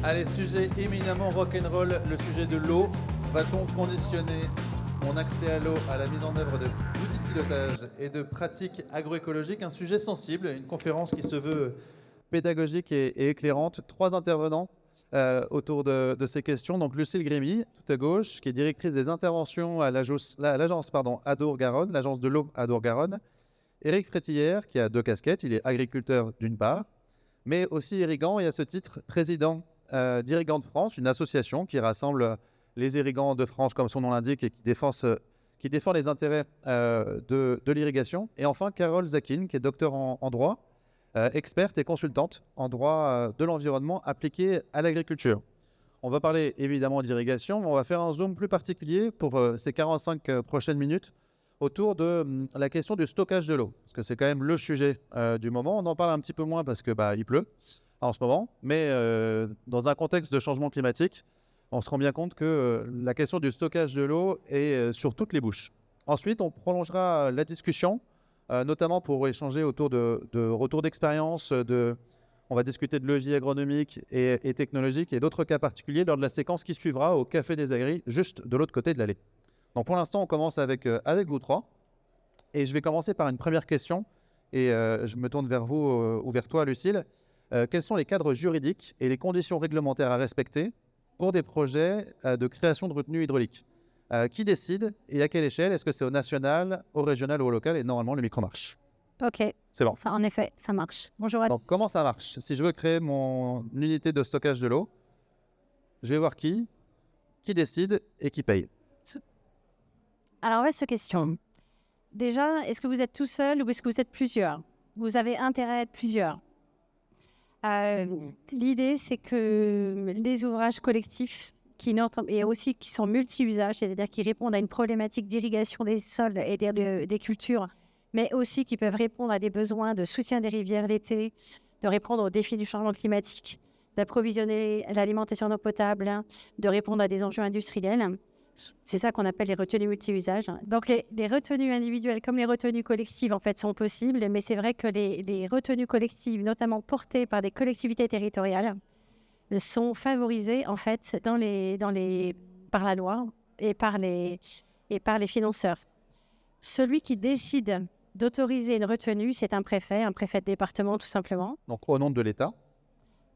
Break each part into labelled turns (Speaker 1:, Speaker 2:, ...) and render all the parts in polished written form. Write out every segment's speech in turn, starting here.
Speaker 1: Allez, sujet éminemment rock'n'roll, le sujet de l'eau. Va-t-on conditionner mon accès à l'eau à la mise en œuvre de d'outils de pilotage et de pratiques agroécologiques? Un sujet sensible, une conférence qui se veut pédagogique et éclairante. 3 intervenants autour de ces questions. Donc Lucille Grémy, tout à gauche, qui est directrice des interventions à l'agence Adour-Garonne, l'agence de l'eau Adour-Garonne. Éric Frétillère, qui a 2 casquettes, il est agriculteur d'une part, mais aussi irrigant et à ce titre président d'Irrigants de France, une association qui rassemble les irrigants de France, comme son nom l'indique, et qui défend les intérêts de l'irrigation. Et enfin, Carole Zakin, qui est docteur en droit, experte et consultante en droit de l'environnement appliqué à l'agriculture. On va parler évidemment d'irrigation, mais on va faire un zoom plus particulier pour ces 45 prochaines minutes autour de la question du stockage de l'eau, parce que c'est quand même le sujet du moment. On en parle un petit peu moins parce que il pleut en ce moment, mais dans un contexte de changement climatique, on se rend bien compte que la question du stockage de l'eau est sur toutes les bouches. Ensuite, on prolongera la discussion, notamment pour échanger autour de retours d'expérience, on va discuter de leviers agronomiques et technologiques et d'autres cas particuliers lors de la séquence qui suivra au Café des Agris, juste de l'autre côté de l'allée. Donc pour l'instant, on commence avec vous trois. Et je vais commencer par une première question. Et je me tourne vers vous ou vers toi, Lucille. Quels sont les cadres juridiques et les conditions réglementaires à respecter pour des projets de création de retenues hydrauliques? Qui décide et à quelle échelle? Est-ce que c'est au national, au régional ou au local? Et normalement, le micro marche.
Speaker 2: Ok,
Speaker 1: c'est bon.
Speaker 2: Ça, en effet, ça marche. Bonjour à tous.
Speaker 1: Donc comment ça marche? Si je veux créer mon unité de stockage de l'eau, je vais voir qui décide et qui paye.
Speaker 2: Alors, vaste question. Déjà, est-ce que vous êtes tout seul ou est-ce que vous êtes plusieurs? Vous avez intérêt à être plusieurs. L'idée, c'est que les ouvrages collectifs et aussi qui sont multi-usages, c'est-à-dire qui répondent à une problématique d'irrigation des sols et des cultures, mais aussi qui peuvent répondre à des besoins de soutien des rivières l'été, de répondre aux défis du changement climatique, d'approvisionner l'alimentation en eau potable, de répondre à des enjeux industriels. C'est ça qu'on appelle les retenues multi-usages. Donc les retenues individuelles comme les retenues collectives en fait sont possibles, mais c'est vrai que les retenues collectives, notamment portées par des collectivités territoriales, sont favorisées en fait par la loi et par les financeurs. Celui qui décide d'autoriser une retenue, c'est un préfet de département tout simplement.
Speaker 1: Donc au nom de l'État.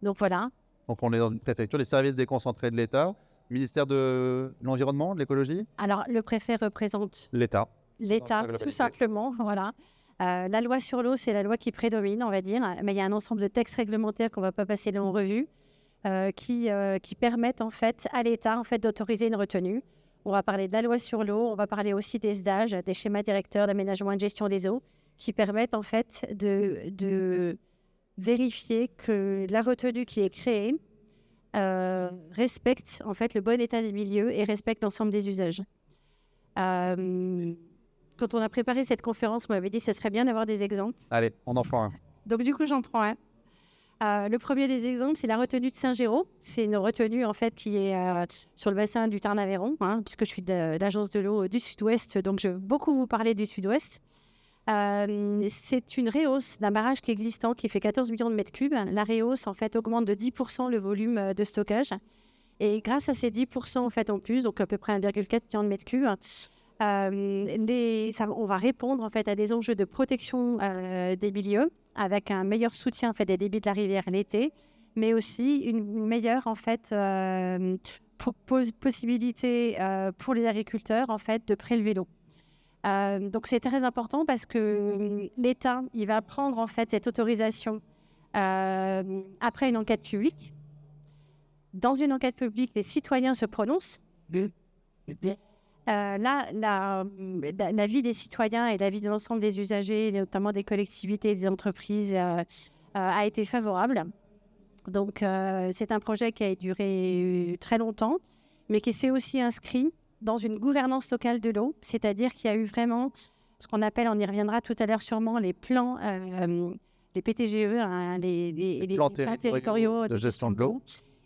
Speaker 2: Donc voilà.
Speaker 1: Donc on est dans une préfecture, les services déconcentrés de l'État. Ministère de l'Environnement, de l'Écologie?
Speaker 2: Alors, le préfet représente
Speaker 1: l'État.
Speaker 2: L'État, tout simplement, voilà. La loi sur l'eau, c'est la loi qui prédomine, on va dire. Mais il y a un ensemble de textes réglementaires qu'on ne va pas passer en revue qui permettent, en fait, à l'État, en fait, d'autoriser une retenue. On va parler de la loi sur l'eau, on va parler aussi des SDAGE, des schémas directeurs d'aménagement et de gestion des eaux, qui permettent, en fait, de vérifier que la retenue qui est créée respecte en fait le bon état des milieux et respecte l'ensemble des usages. Quand on a préparé cette conférence, on m'avait dit que ce serait bien d'avoir des exemples.
Speaker 1: Allez, on en prend un.
Speaker 2: Donc du coup, j'en prends un. Le premier des exemples, c'est la retenue de Saint-Géraud. C'est une retenue en fait qui est sur le bassin du Tarn-Aveyron, puisque je suis de l'agence de l'eau du Sud-Ouest, donc je vais beaucoup vous parler du Sud-Ouest. C'est une rehausse d'un barrage qui est existant, qui fait 14 millions de mètres cubes. La rehausse, en fait, augmente de 10% le volume de stockage. Et grâce à ces 10% en fait, en plus, donc à peu près 1,4 million de mètres cubes, on va répondre en fait, à des enjeux de protection des milieux, avec un meilleur soutien en fait, des débits de la rivière l'été, mais aussi une meilleure en fait, possibilité pour les agriculteurs en fait, de prélever l'eau. Donc c'est très important parce que l'État, il va prendre en fait cette autorisation après une enquête publique. Dans une enquête publique, les citoyens se prononcent. L'avis des citoyens et l'avis de l'ensemble des usagers, notamment des collectivités et des entreprises, a été favorable. Donc c'est un projet qui a duré très longtemps, mais qui s'est aussi inscrit dans une gouvernance locale de l'eau, c'est-à-dire qu'il y a eu vraiment ce qu'on appelle, on y reviendra tout à l'heure sûrement, les plans, les PTGE, les plans territoriaux
Speaker 1: de gestion de l'eau.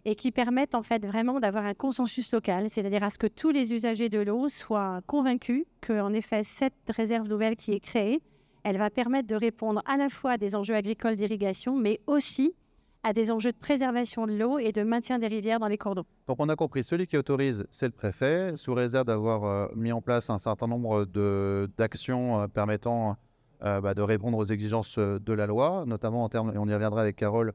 Speaker 2: et qui permettent en fait vraiment d'avoir un consensus local, c'est-à-dire à ce que tous les usagers de l'eau soient convaincus qu'en effet, cette réserve nouvelle qui est créée, elle va permettre de répondre à la fois à des enjeux agricoles d'irrigation, mais aussi à des enjeux de préservation de l'eau et de maintien des rivières dans les cours d'eau.
Speaker 1: Donc on a compris, celui qui autorise, c'est le préfet, sous réserve d'avoir mis en place un certain nombre d'actions permettant de répondre aux exigences de la loi, notamment en termes, et on y reviendra avec Carole,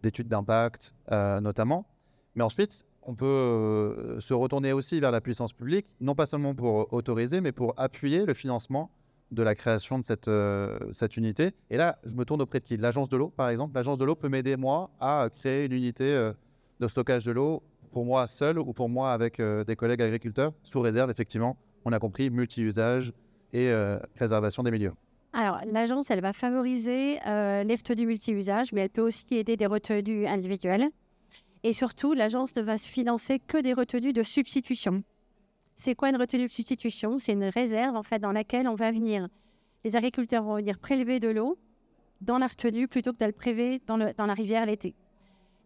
Speaker 1: d'études d'impact notamment. Mais ensuite, on peut se retourner aussi vers la puissance publique, non pas seulement pour autoriser, mais pour appuyer le financement de la création de cette unité. Et là, je me tourne auprès de qui? L'agence de l'eau, par exemple. L'agence de l'eau peut m'aider, moi, à créer une unité de stockage de l'eau, pour moi seul ou pour moi avec des collègues agriculteurs, sous réserve, effectivement, on a compris, multi-usage et préservation des milieux.
Speaker 2: Alors, l'agence, elle va favoriser les retenues multi-usages, mais elle peut aussi aider des retenues individuelles. Et surtout, l'agence ne va se financer que des retenues de substitution. C'est quoi une retenue de substitution? C'est une réserve en fait dans laquelle on va venir, les agriculteurs vont venir prélever de l'eau dans la retenue plutôt que de le prélever dans la rivière l'été.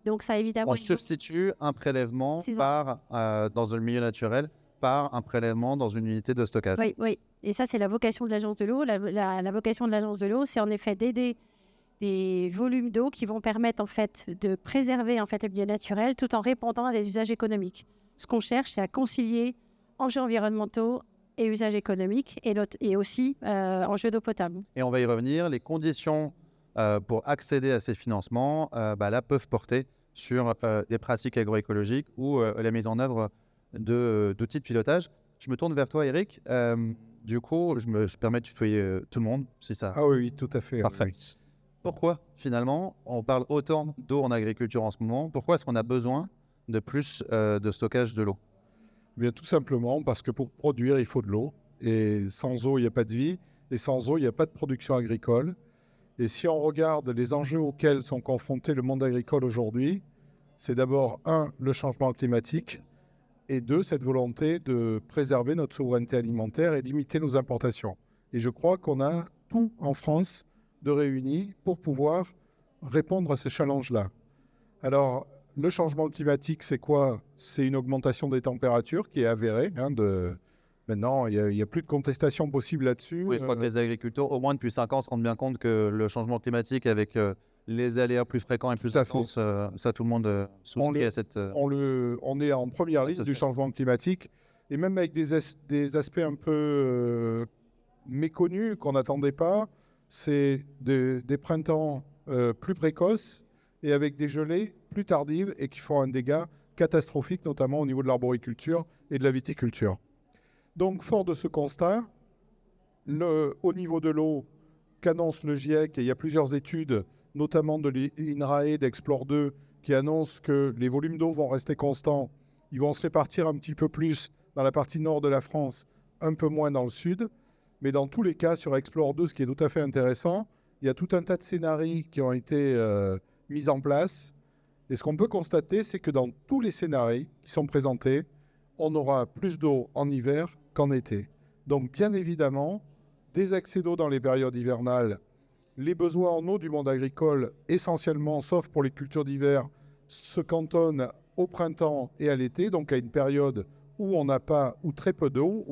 Speaker 2: Donc ça évidemment.
Speaker 1: On substitue un prélèvement dans le milieu naturel par un prélèvement dans une unité de stockage.
Speaker 2: Oui, oui. Et ça, c'est la vocation de l'agence de l'eau. La vocation de l'agence de l'eau, c'est en effet d'aider des volumes d'eau qui vont permettre en fait de préserver en fait le milieu naturel tout en répondant à des usages économiques. Ce qu'on cherche, c'est à concilier enjeux environnementaux et usages économiques et aussi enjeux d'eau potable.
Speaker 1: Et on va y revenir. Les conditions pour accéder à ces financements là, peuvent porter sur des pratiques agroécologiques ou la mise en œuvre d'outils de pilotage. Je me tourne vers toi, Eric. Du coup, je me permets de tutoyer tout le monde, c'est ça?
Speaker 3: Ah oui, tout à fait.
Speaker 1: Parfait.
Speaker 3: Oui.
Speaker 1: Pourquoi, finalement, on parle autant d'eau en agriculture en ce moment? Pourquoi est-ce qu'on a besoin de plus de stockage de l'eau?
Speaker 3: Eh bien, tout simplement parce que pour produire, il faut de l'eau. Et sans eau, il n'y a pas de vie. Et sans eau, il n'y a pas de production agricole. Et si on regarde les enjeux auxquels sont confrontés le monde agricole aujourd'hui, c'est d'abord, le changement climatique, et 2, cette volonté de préserver notre souveraineté alimentaire et limiter nos importations. Et je crois qu'on a tout en France de réuni pour pouvoir répondre à ce challenge-là. Alors, le changement climatique, c'est quoi? C'est une augmentation des températures qui est avérée. Maintenant, il n'y a plus de contestation possible là-dessus.
Speaker 1: Oui, je crois que les agriculteurs, au moins depuis 5 ans, se rendent bien compte que le changement climatique, avec les aléas plus fréquents et plus intenses, ça, tout le monde souscrit à cette...
Speaker 3: On est en première liste du changement climatique, et même avec des aspects un peu méconnus qu'on n'attendait pas. C'est des printemps plus précoces et avec des gelées plus tardives et qui font un dégât catastrophique, notamment au niveau de l'arboriculture et de la viticulture. Donc, fort de ce constat, au niveau de l'eau, qu'annonce le GIEC, et il y a plusieurs études, notamment de l'INRAE, d'Explore 2, qui annoncent que les volumes d'eau vont rester constants. Ils vont se répartir un petit peu plus dans la partie nord de la France, un peu moins dans le sud. Mais dans tous les cas, sur Explore 2, ce qui est tout à fait intéressant, il y a tout un tas de scénarios qui ont été mis en place. Et ce qu'on peut constater, c'est que dans tous les scénarios qui sont présentés, on aura plus d'eau en hiver qu'en été. Donc, bien évidemment, des accès d'eau dans les périodes hivernales, les besoins en eau du monde agricole, essentiellement, sauf pour les cultures d'hiver, se cantonnent au printemps et à l'été, donc à une période où on n'a pas ou très peu d'eau,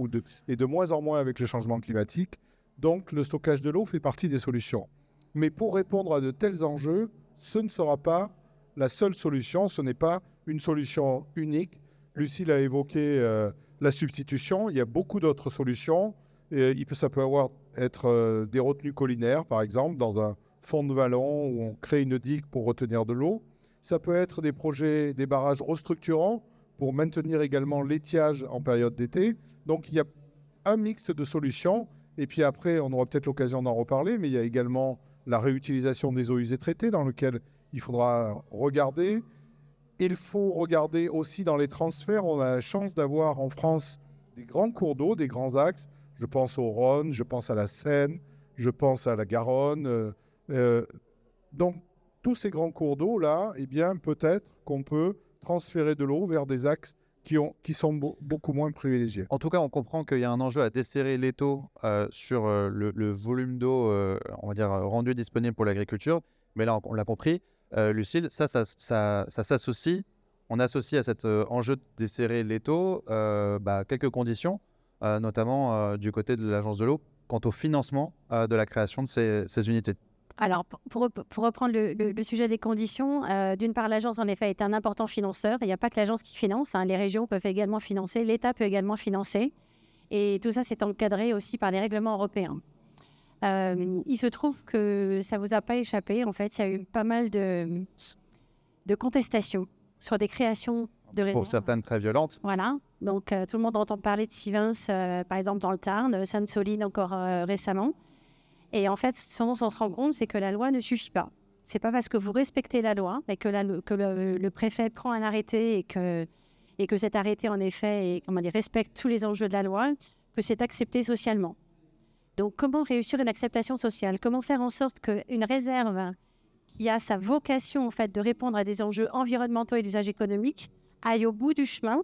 Speaker 3: et de moins en moins avec le changement climatique. Donc, le stockage de l'eau fait partie des solutions. Mais pour répondre à de tels enjeux, ce ne sera pas la seule solution, ce n'est pas une solution unique. Lucille a évoqué la substitution, il y a beaucoup d'autres solutions. Ça peut être des retenues collinaires, par exemple, dans un fond de vallon où on crée une digue pour retenir de l'eau. Ça peut être des projets, des barrages restructurants pour maintenir également l'étiage en période d'été. Donc, il y a un mix de solutions. Et puis après, on aura peut-être l'occasion d'en reparler, mais il y a également la réutilisation des eaux usées traitées dans lequel il faudra regarder. Il faut regarder aussi dans les transferts. On a la chance d'avoir en France des grands cours d'eau, des grands axes. Je pense au Rhône, je pense à la Seine, je pense à la Garonne. Donc, tous ces grands cours d'eau-là, eh bien, peut-être qu'on peut transférer de l'eau vers des axes qui sont beaucoup moins privilégiés.
Speaker 1: En tout cas, on comprend qu'il y a un enjeu à desserrer l'étau sur le volume d'eau, on va dire, rendu disponible pour l'agriculture. Mais là, on l'a compris. Lucille, ça s'associe, on associe à cet enjeu de desserrer les taux quelques conditions, notamment du côté de l'Agence de l'eau, quant au financement de la création de ces unités.
Speaker 2: Alors, pour reprendre le sujet des conditions, d'une part, l'agence, en effet, est un important financeur. Il n'y a pas que l'agence qui finance, hein. Les régions peuvent également financer, l'État peut également financer. Et tout ça, c'est encadré aussi par les règlements européens. Il se trouve que ça ne vous a pas échappé. En fait, il y a eu pas mal de contestations sur des créations de réserves.
Speaker 1: Pour certaines très violentes.
Speaker 2: Voilà. Donc, tout le monde entend parler de Sivens, par exemple, dans le Tarn, Sainte-Soline encore récemment. Et en fait, ce dont on se rend compte, c'est que la loi ne suffit pas. Ce n'est pas parce que vous respectez la loi, mais que le préfet prend un arrêté et que cet arrêté, en effet, respecte tous les enjeux de la loi, que c'est accepté socialement. Donc, comment réussir une acceptation sociale? Comment faire en sorte qu'une réserve qui a sa vocation, en fait, de répondre à des enjeux environnementaux et d'usage économique aille au bout du chemin,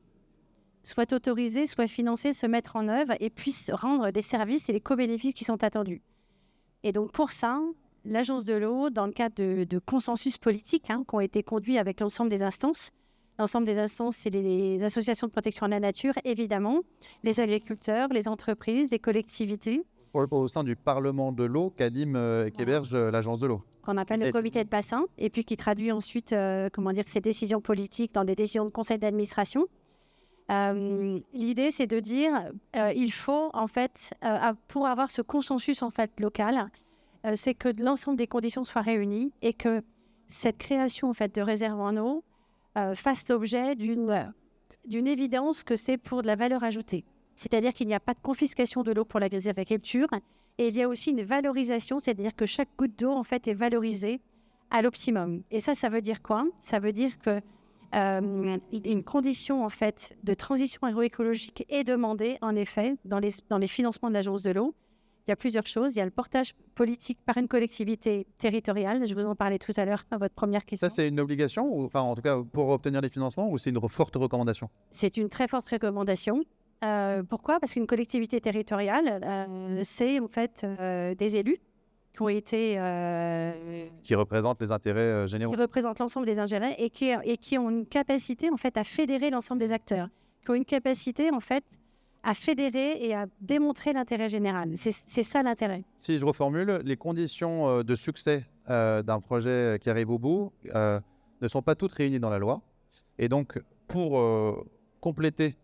Speaker 2: soit autorisée, soit financée, se mettre en œuvre et puisse rendre des services et les co-bénéfices qui sont attendus. Et donc, pour ça, l'Agence de l'eau, dans le cadre de consensus politiques qui ont été conduits avec l'ensemble des instances, c'est les associations de protection de la nature, évidemment, les agriculteurs, les entreprises, les collectivités.
Speaker 1: Au sein du Parlement de l'eau qu'anime et qu'héberge l'Agence de l'eau.
Speaker 2: Qu'on appelle le comité de bassin, et puis qui traduit ensuite ces décisions politiques dans des décisions de conseil d'administration. L'idée, c'est de dire il faut, en fait, pour avoir ce consensus en fait, local, c'est que l'ensemble des conditions soient réunies et que cette création en fait, de réserves en eau fasse l'objet d'une évidence que c'est pour de la valeur ajoutée. C'est-à-dire qu'il n'y a pas de confiscation de l'eau pour l'agriculture et il y a aussi une valorisation, c'est-à-dire que chaque goutte d'eau en fait, est valorisée à l'optimum. Et ça veut dire quoi? Ça veut dire que une condition en fait de transition agroécologique est demandée en effet dans les financements de l'Agence de l'eau. Il y a plusieurs choses. Il y a le portage politique par une collectivité territoriale. Je vous en parlais tout à l'heure à votre première question.
Speaker 1: Ça, c'est une obligation, ou, enfin, en tout cas pour obtenir les financements, ou c'est une forte recommandation?
Speaker 2: C'est une très forte recommandation. Pourquoi? Parce qu'une collectivité territoriale, c'est en fait des élus qui ont été...
Speaker 1: qui représentent les intérêts généraux.
Speaker 2: Qui représentent l'ensemble des intérêts et qui ont une capacité en fait à fédérer l'ensemble des acteurs, qui ont une capacité en fait à fédérer et à démontrer l'intérêt général. C'est ça l'intérêt.
Speaker 1: Si je reformule, les conditions de succès d'un projet qui arrive au bout ne sont pas toutes réunies dans la loi. Et donc, pour compléter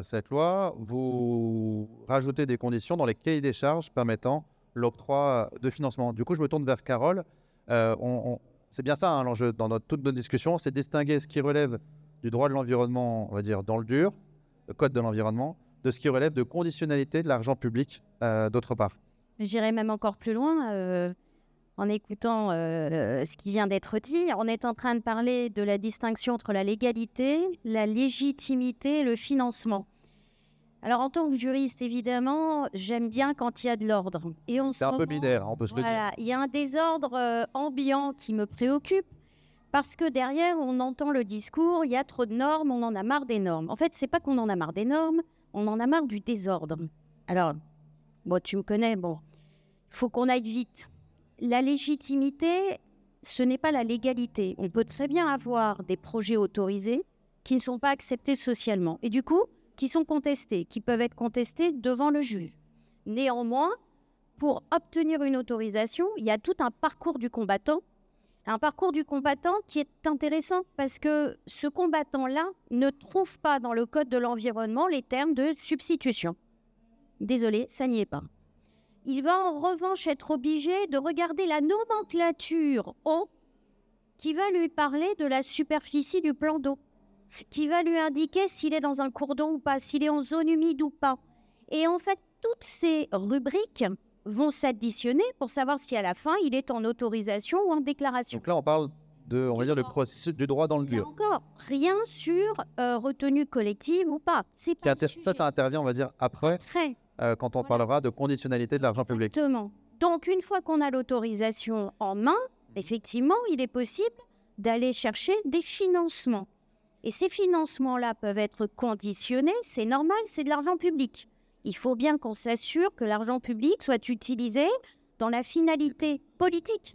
Speaker 1: cette loi, vous rajoutez des conditions dans les cahiers des charges permettant l'octroi de financement. Du coup, je me tourne vers Carole. C'est bien ça l'enjeu dans toutes nos discussions, c'est distinguer ce qui relève du droit de l'environnement, on va dire, dans le dur, le code de l'environnement, de ce qui relève de conditionnalité de l'argent public, d'autre part.
Speaker 4: J'irai même encore plus loin en écoutant ce qui vient d'être dit. On est en train de parler de la distinction entre la légalité, la légitimité et le financement. Alors, en tant que juriste, évidemment, j'aime bien quand il y a de l'ordre.
Speaker 1: C'est un peu binaire, on peut se le dire.
Speaker 4: Il y a un désordre ambiant qui me préoccupe parce que derrière, on entend le discours, il y a trop de normes, on en a marre des normes. En fait, c'est pas qu'on en a marre des normes, on en a marre du désordre. Alors, bon, tu me connais, bon, il faut qu'on aille vite. La légitimité, ce n'est pas la légalité. On peut très bien avoir des projets autorisés qui ne sont pas acceptés socialement. Et du coup, qui sont contestés, qui peuvent être contestés devant le juge. Néanmoins, pour obtenir une autorisation, il y a tout un parcours du combattant qui est intéressant parce que ce combattant-là ne trouve pas dans le code de l'environnement les termes de substitution. Désolé, ça n'y est pas. Il va en revanche être obligé de regarder la nomenclature eau qui va lui parler de la superficie du plan d'eau, qui va lui indiquer s'il est dans un cours d'eau ou pas, s'il est en zone humide ou pas. Et en fait, toutes ces rubriques vont s'additionner pour savoir si à la fin, il est en autorisation ou en déclaration.
Speaker 1: Donc là, on parle de, on va dire, le processus du droit dans le dur.
Speaker 4: Encore, rien sur retenue collective ou pas. C'est pas
Speaker 1: ça intervient, on va dire, après, quand on parlera de conditionnalité de l'argent public.
Speaker 4: Exactement. Donc, une fois qu'on a l'autorisation en main, effectivement, il est possible d'aller chercher des financements. Et ces financements-là peuvent être conditionnés, c'est normal, c'est de l'argent public. Il faut bien qu'on s'assure que l'argent public soit utilisé dans la finalité politique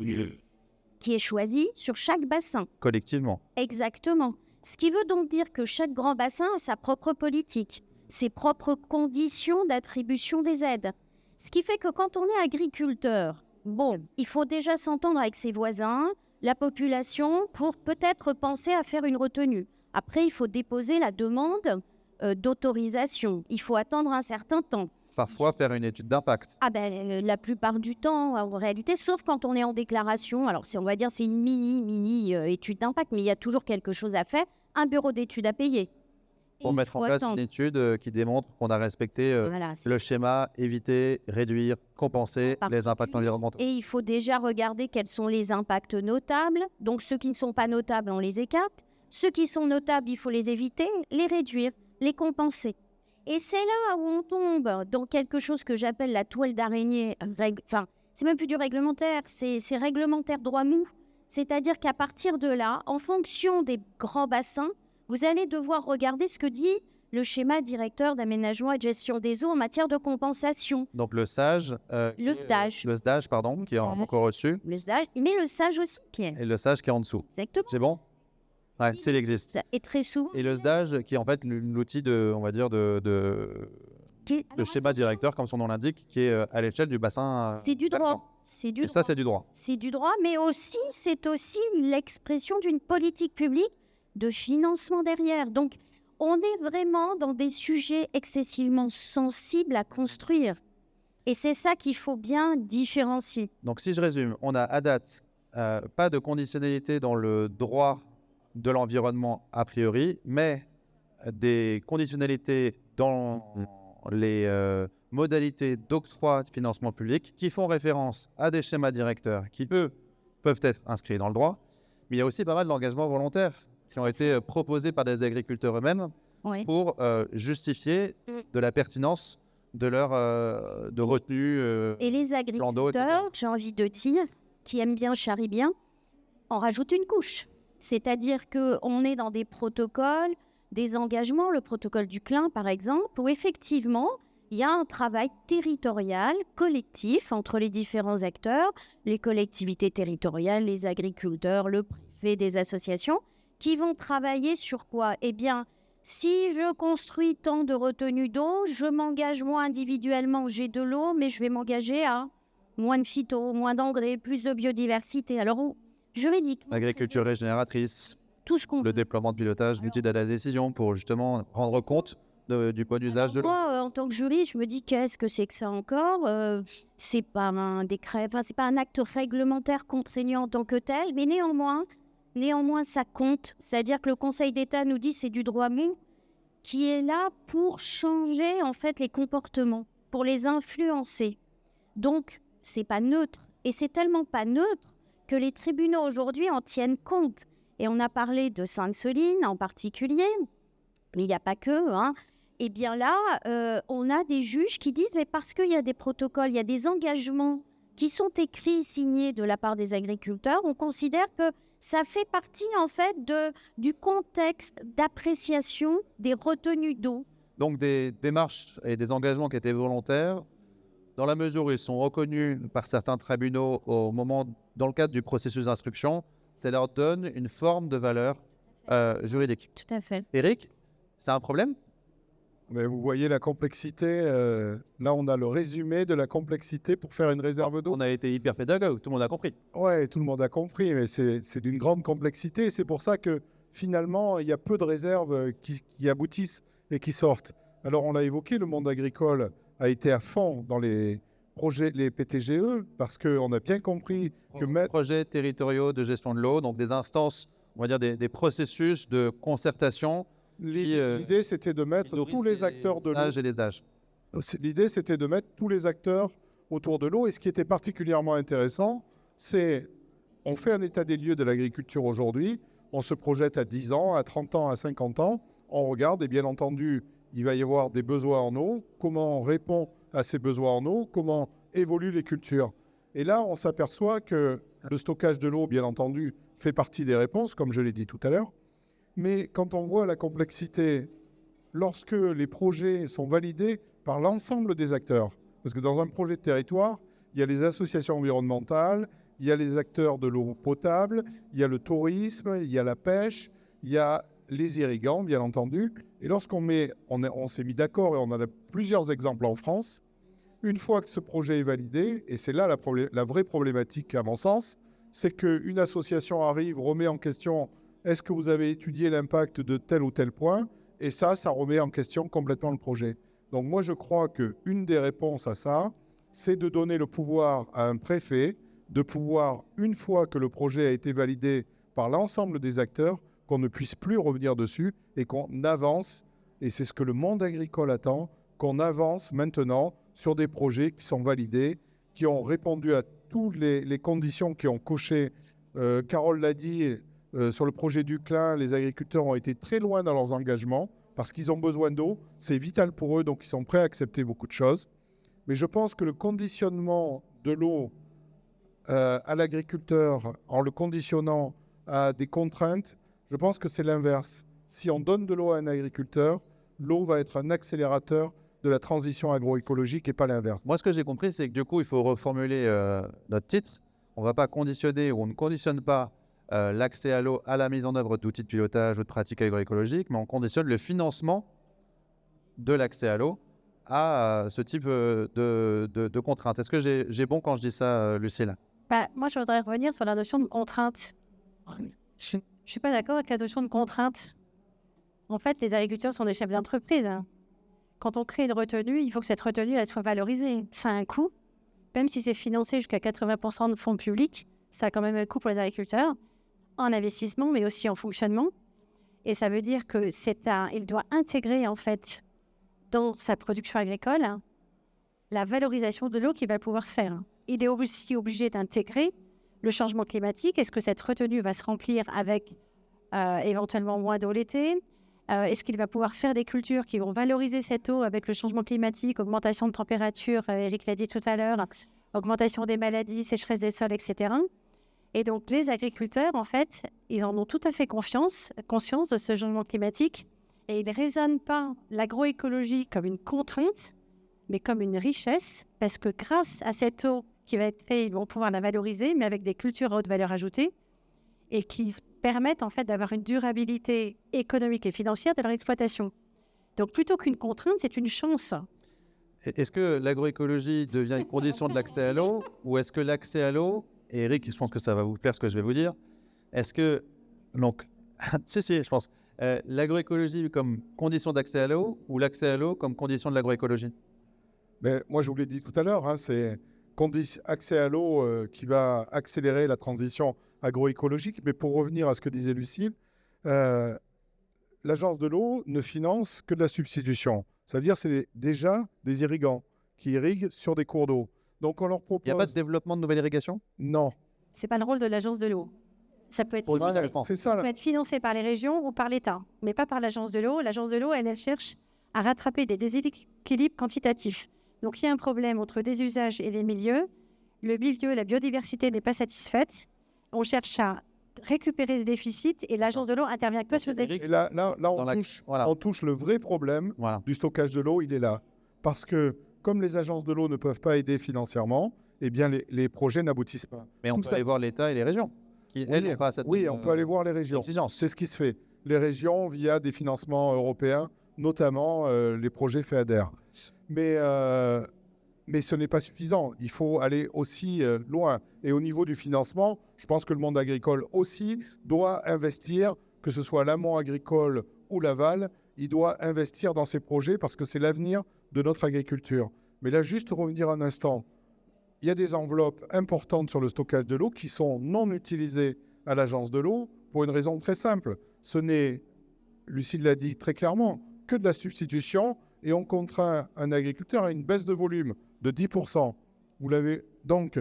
Speaker 4: qui est choisi sur chaque bassin.
Speaker 1: Collectivement.
Speaker 4: Exactement. Ce qui veut donc dire que chaque grand bassin a sa propre politique, ses propres conditions d'attribution des aides. Ce qui fait que quand on est agriculteur, bon, il faut déjà s'entendre avec ses voisins, la population, pour peut-être penser à faire une retenue. Après, il faut déposer la demande d'autorisation. Il faut attendre un certain temps.
Speaker 1: Parfois, faire une étude d'impact.
Speaker 4: Ah ben, la plupart du temps, en réalité, sauf quand on est en déclaration. Alors, on va dire c'est une mini étude d'impact, mais il y a toujours quelque chose à faire. Un bureau d'études à payer.
Speaker 1: Pour
Speaker 4: Et il
Speaker 1: mettre en
Speaker 4: faut
Speaker 1: place
Speaker 4: attendre.
Speaker 1: une étude qui démontre qu'on a respecté
Speaker 4: Voilà, c'est
Speaker 1: le schéma, éviter, réduire, compenser
Speaker 4: En
Speaker 1: les impacts
Speaker 4: particulier.
Speaker 1: environnementaux.
Speaker 4: Et il faut déjà regarder quels sont les impacts notables. Donc, ceux qui ne sont pas notables, on les écarte. Ceux qui sont notables, il faut les éviter, les réduire, les compenser. Et c'est là où on tombe dans quelque chose que j'appelle la toile d'araignée. Enfin, c'est même plus du réglementaire, c'est réglementaire droit mou. C'est-à-dire qu'à partir de là, en fonction des grands bassins, vous allez devoir regarder ce que dit le schéma directeur d'aménagement et de gestion des eaux en matière de compensation.
Speaker 1: Donc le SAGE,
Speaker 4: Le SDAGE.
Speaker 1: le SDAGE, pardon, qui est encore au-dessus,
Speaker 4: Le SDAGE, mais le SAGE aussi, Pierre.
Speaker 1: et le SAGE qui est en dessous.
Speaker 4: Exactement.
Speaker 1: C'est bon? Ouais,
Speaker 4: Si.
Speaker 1: s'il existe.
Speaker 4: Et très souvent.
Speaker 1: Et le SDAGE qui est en fait l'outil de, on va dire, le
Speaker 4: Alors,
Speaker 1: schéma
Speaker 4: attention,
Speaker 1: directeur, comme son nom l'indique, qui est à l'échelle du bassin.
Speaker 4: c'est du
Speaker 1: versant.
Speaker 4: droit. C'est du
Speaker 1: Et
Speaker 4: droit.
Speaker 1: ça, c'est du droit.
Speaker 4: C'est du droit, mais aussi, c'est aussi l'expression d'une politique publique de financement derrière. Donc, on est vraiment dans des sujets excessivement sensibles à construire. Et c'est ça qu'il faut bien différencier.
Speaker 1: Donc si je résume, on a à date pas de conditionnalité dans le droit de l'environnement a priori, mais des conditionnalités dans les modalités d'octroi de financement public qui font référence à des schémas directeurs qui, eux, peuvent être inscrits dans le droit. Mais il y a aussi pas mal d'engagements volontaires qui ont été proposés par des agriculteurs eux-mêmes
Speaker 4: Oui.
Speaker 1: pour justifier de la pertinence de leur de retenue.
Speaker 4: Et les
Speaker 1: plan d'eau, etc.
Speaker 4: agriculteurs, j'ai envie de dire, qui aiment bien, charrient bien, en rajoutent une couche. C'est-à-dire qu'on est dans des protocoles, des engagements, le protocole du Clin par exemple, où effectivement, il y a un travail territorial, collectif, entre les différents acteurs, les collectivités territoriales, les agriculteurs, le préfet, des associations, qui vont travailler sur quoi? Eh bien, si je construis tant de retenues d'eau, je m'engage moi individuellement, j'ai de l'eau, mais je vais m'engager à moins de phyto, moins d'engrais, plus de biodiversité. Alors, juridiquement,
Speaker 1: L'agriculture régénératrice,
Speaker 4: tout ce qu'on
Speaker 1: le
Speaker 4: veut.
Speaker 1: déploiement de pilotage d'outils d'aide à la décision pour justement rendre compte du bon usage de l'eau.
Speaker 4: Moi, en tant que juriste, je me dis qu'est-ce que c'est que ça encore? C'est pas un décret, enfin c'est pas un acte réglementaire contraignant en tant que tel, mais néanmoins ça compte. C'est-à-dire que le Conseil d'État nous dit c'est du droit mou qui est là pour changer en fait les comportements, pour les influencer. Donc c'est pas neutre et c'est tellement pas neutre que les tribunaux aujourd'hui en tiennent compte. Et on a parlé de Sainte-Soline en particulier, mais il n'y a pas que, hein. Eh bien là, on a des juges qui disent, mais parce qu'il y a des protocoles, il y a des engagements qui sont écrits, signés de la part des agriculteurs, on considère que ça fait partie en fait du contexte d'appréciation des retenues d'eau.
Speaker 1: Donc des démarches et des engagements qui étaient volontaires, dans la mesure où ils sont reconnus par certains tribunaux dans le cadre du processus d'instruction, ça leur donne une forme de valeur juridique.
Speaker 4: Tout à fait.
Speaker 1: Eric, c'est un problème?
Speaker 3: Mais vous voyez la complexité. Là, on a le résumé de la complexité pour faire une réserve d'eau.
Speaker 1: On a été hyper pédagogue, tout le monde a compris.
Speaker 3: Ouais, tout le monde a compris, mais c'est d'une grande complexité. C'est pour ça que finalement, il y a peu de réserves qui aboutissent et qui sortent. Alors, on l'a évoqué, le monde agricole a été à fond dans les projets, les PTGE, parce qu'on a bien compris que mettre...
Speaker 1: Projets territoriaux de gestion de l'eau, donc des instances, on va dire des processus de concertation.
Speaker 3: L'idée, c'était de mettre tous les acteurs de l'eau.
Speaker 1: SAGE et les SDAGE.
Speaker 3: L'idée, c'était de mettre tous les acteurs autour de l'eau. Et ce qui était particulièrement intéressant, c'est on fait un état des lieux de l'agriculture aujourd'hui. On se projette à 10 ans, à 30 ans, à 50 ans. On regarde et bien entendu, il va y avoir des besoins en eau. Comment on répond à ces besoins en eau? Comment évoluent les cultures? Et là, on s'aperçoit que le stockage de l'eau, bien entendu, fait partie des réponses, comme je l'ai dit tout à l'heure. Mais quand on voit la complexité, lorsque les projets sont validés par l'ensemble des acteurs, parce que dans un projet de territoire, il y a les associations environnementales, il il y a les acteurs de l'eau potable, il y a le tourisme, il y a la pêche, il y a les irrigants, bien entendu. Et on s'est mis d'accord, et on en a plusieurs exemples en France, une fois que ce projet est validé, et c'est là la vraie problématique à mon sens, c'est qu'une association arrive, remet en question est-ce que vous avez étudié l'impact de tel ou tel point, et ça remet en question complètement le projet. Donc moi je crois qu'une des réponses à ça, c'est de donner le pouvoir à un préfet, de pouvoir, une fois que le projet a été validé par l'ensemble des acteurs, qu'on ne puisse plus revenir dessus et qu'on avance, et c'est ce que le monde agricole attend, qu'on avance maintenant sur des projets qui sont validés, qui ont répondu à toutes les conditions qui ont coché. Carole l'a dit, sur le projet du Clin, les agriculteurs ont été très loin dans leurs engagements parce qu'ils ont besoin d'eau, c'est vital pour eux, donc ils sont prêts à accepter beaucoup de choses. Mais je pense que le conditionnement de l'eau à l'agriculteur, en le conditionnant à des contraintes, je pense que c'est l'inverse. Si on donne de l'eau à un agriculteur, l'eau va être un accélérateur de la transition agroécologique et pas l'inverse.
Speaker 1: Moi, ce que j'ai compris, c'est que du coup, il faut reformuler notre titre. On ne va pas conditionner ou on ne conditionne pas l'accès à l'eau à la mise en œuvre d'outils de pilotage ou de pratiques agroécologiques, mais on conditionne le financement de l'accès à l'eau à ce type de contraintes. Est-ce que j'ai bon quand je dis ça, Lucille ?
Speaker 2: Moi, je voudrais revenir sur la notion de contrainte. Je ne suis pas d'accord avec la notion de contrainte. En fait, les agriculteurs sont des chefs d'entreprise. Quand on crée une retenue, il faut que cette retenue elle soit valorisée. Ça a un coût. Même si c'est financé jusqu'à 80% de fonds publics, ça a quand même un coût pour les agriculteurs, en investissement, mais aussi en fonctionnement. Et ça veut dire que il doit intégrer, en fait, dans sa production agricole, la valorisation de l'eau qu'il va pouvoir faire. Il est aussi obligé d'intégrer le changement climatique. Est-ce que cette retenue va se remplir avec éventuellement moins d'eau l'été ? Est-ce qu'il va pouvoir faire des cultures qui vont valoriser cette eau avec le changement climatique, augmentation de température, Eric l'a dit tout à l'heure, augmentation des maladies, sécheresse des sols, etc. Et donc les agriculteurs, en fait, ils en ont tout à fait conscience de ce changement climatique et ils ne raisonnent pas l'agroécologie comme une contrainte, mais comme une richesse, parce que grâce à cette eau qui va être créée, ils vont pouvoir la valoriser, mais avec des cultures à haute valeur ajoutée, et qui permettent en fait d'avoir une durabilité économique et financière de leur exploitation. Donc plutôt qu'une contrainte, c'est une chance.
Speaker 1: Est-ce que l'agroécologie devient une condition de l'accès à l'eau, ou est-ce que l'accès à l'eau, et Eric, je pense que ça va vous plaire ce que je vais vous dire, est-ce que, donc, si, je pense, l'agroécologie comme condition d'accès à l'eau, ou l'accès à l'eau comme condition de l'agroécologie ?
Speaker 3: Mais moi, je vous l'ai dit tout à l'heure, c'est accès à l'eau qui va accélérer la transition agroécologique. Mais pour revenir à ce que disait Lucille, l'agence de l'eau ne finance que de la substitution. Ça veut dire que c'est déjà des irrigants qui irriguent sur des cours d'eau. Donc on leur propose...
Speaker 1: Il n'y a pas de développement de nouvelle irrigation ?
Speaker 3: Non.
Speaker 2: Ce n'est pas le rôle de l'agence de l'eau. Ça peut être financé par les régions ou par l'État, mais pas par l'agence de l'eau. L'agence de l'eau, elle cherche à rattraper des déséquilibres quantitatifs. Donc il y a un problème entre des usages et des milieux. Le milieu, la biodiversité n'est pas satisfaite. On cherche à récupérer ce déficit et l'agence de l'eau intervient que sur le déficit.
Speaker 3: Et là on touche le vrai problème du stockage de l'eau, il est là. Parce que comme les agences de l'eau ne peuvent pas aider financièrement, eh bien les projets n'aboutissent pas.
Speaker 1: Mais on peut aller voir l'État et les régions.
Speaker 3: On peut aller voir les régions. C'est ce qui se fait. Les régions via des financements européens, notamment les projets FEADER. Mais ce n'est pas suffisant. Il faut aller aussi loin. Et au niveau du financement, je pense que le monde agricole aussi doit investir, que ce soit l'amont agricole ou l'aval, il doit investir dans ces projets parce que c'est l'avenir de notre agriculture. Mais là, juste revenir un instant, il y a des enveloppes importantes sur le stockage de l'eau qui sont non utilisées à l'agence de l'eau pour une raison très simple. Ce n'est, Lucille l'a dit très clairement, que de la substitution et on contraint un agriculteur à une baisse de volume de 10%. Vous l'avez donc,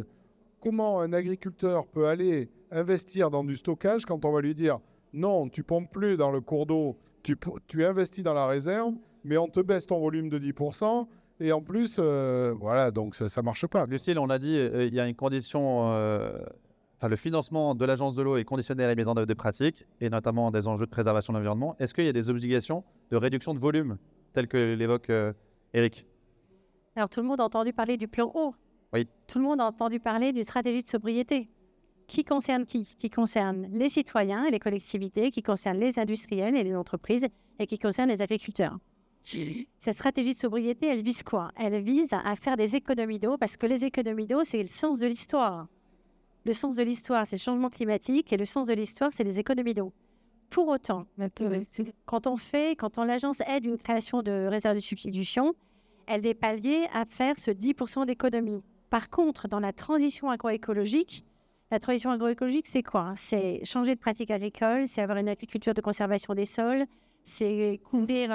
Speaker 3: comment un agriculteur peut aller investir dans du stockage quand on va lui dire non, tu pompes plus dans le cours d'eau, tu investis dans la réserve, mais on te baisse ton volume de 10%. Et en plus, donc ça ne marche pas.
Speaker 1: Lucille, on l'a dit, il y a une condition... le financement de l'agence de l'eau est conditionné à la mise en œuvre des pratiques, et notamment des enjeux de préservation de l'environnement. Est-ce qu'il y a des obligations de réduction de volume, telles que l'évoque Eric ?
Speaker 2: Alors, tout le monde a entendu parler du plan eau.
Speaker 1: Oui.
Speaker 2: Tout le monde a entendu parler d'une stratégie de sobriété. qui concerne qui? Qui concerne les citoyens et les collectivités, qui concerne les industriels et les entreprises, et qui concerne les agriculteurs. Cette stratégie de sobriété, elle vise quoi? Elle vise à faire des économies d'eau, parce que les économies d'eau, c'est le sens de l'histoire. Le sens de l'histoire, c'est le changement climatique, et le sens de l'histoire, c'est les économies d'eau. Pour autant, quand l'agence aide une création de réserve de substitution, elle est palliée à faire ce 10% d'économie. Par contre, dans la transition agroécologique, c'est quoi? C'est changer de pratique agricole, c'est avoir une agriculture de conservation des sols, c'est couvrir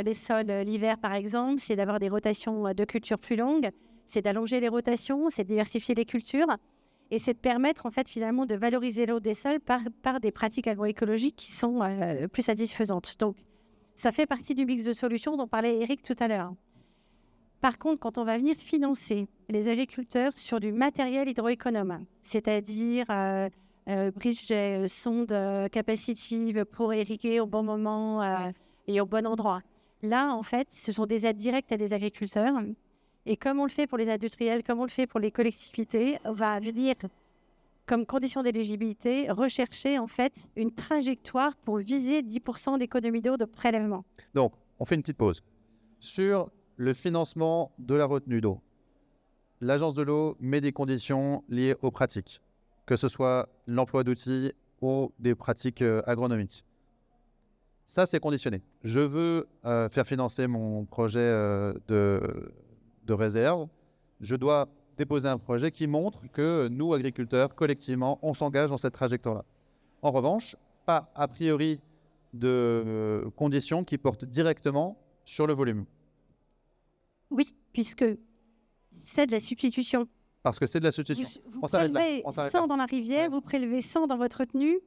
Speaker 2: les sols l'hiver, par exemple, c'est d'avoir des rotations de cultures plus longues, c'est d'allonger les rotations, c'est de diversifier les cultures, et c'est de permettre, en fait, finalement, de valoriser l'eau des sols par des pratiques agroécologiques qui sont plus satisfaisantes. Donc, ça fait partie du mix de solutions dont parlait Eric tout à l'heure. Par contre, quand on va venir financer les agriculteurs sur du matériel hydroéconome, c'est-à-dire bridge, sonde capacitive pour irriguer au bon moment et au bon endroit, là, en fait, ce sont des aides directes à des agriculteurs. Et comme on le fait pour les industriels, comme on le fait pour les collectivités, on va venir, comme condition d'éligibilité, rechercher en fait une trajectoire pour viser 10% d'économie d'eau de prélèvement.
Speaker 1: Donc, on fait une petite pause. Sur le financement de la retenue d'eau, l'agence de l'eau met des conditions liées aux pratiques, que ce soit l'emploi d'outils ou des pratiques agronomiques. Ça, c'est conditionné. Je veux faire financer mon projet de réserve. Je dois déposer un projet qui montre que nous, agriculteurs, collectivement, on s'engage dans cette trajectoire-là. En revanche, pas a priori de conditions qui portent directement sur le volume.
Speaker 2: Oui, puisque c'est de la substitution.
Speaker 1: Parce que c'est de la substitution.
Speaker 2: Vous prélevez 100 dans la rivière, vous prélevez 100 dans votre retenue.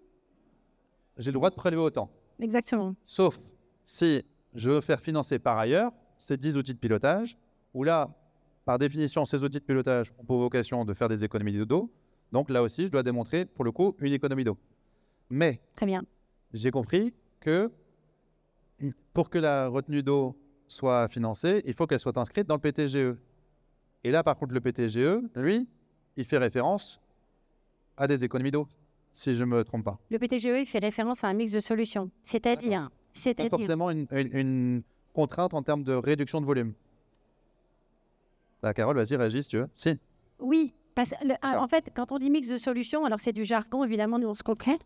Speaker 1: J'ai le droit de prélever autant.
Speaker 2: Exactement.
Speaker 1: Sauf si je veux faire financer par ailleurs ces 10 outils de pilotage, où là, par définition, ces outils de pilotage ont pour vocation de faire des économies d'eau. Donc là aussi, je dois démontrer, pour le coup, une économie d'eau. Mais
Speaker 2: très bien.
Speaker 1: J'ai compris que pour que la retenue d'eau soit financée, il faut qu'elle soit inscrite dans le PTGE. Et là, par contre, le PTGE, lui, il fait référence à des économies d'eau, si je ne me trompe pas.
Speaker 2: Le PTGE, il fait référence à un mix de solutions, c'est-à-dire
Speaker 1: pas forcément une contrainte en termes de réduction de volume. Bah, Carole, vas-y, réagis si tu veux. Si.
Speaker 2: Oui, parce en fait, quand on dit mix de solutions, alors c'est du jargon, évidemment, nous on se comprend.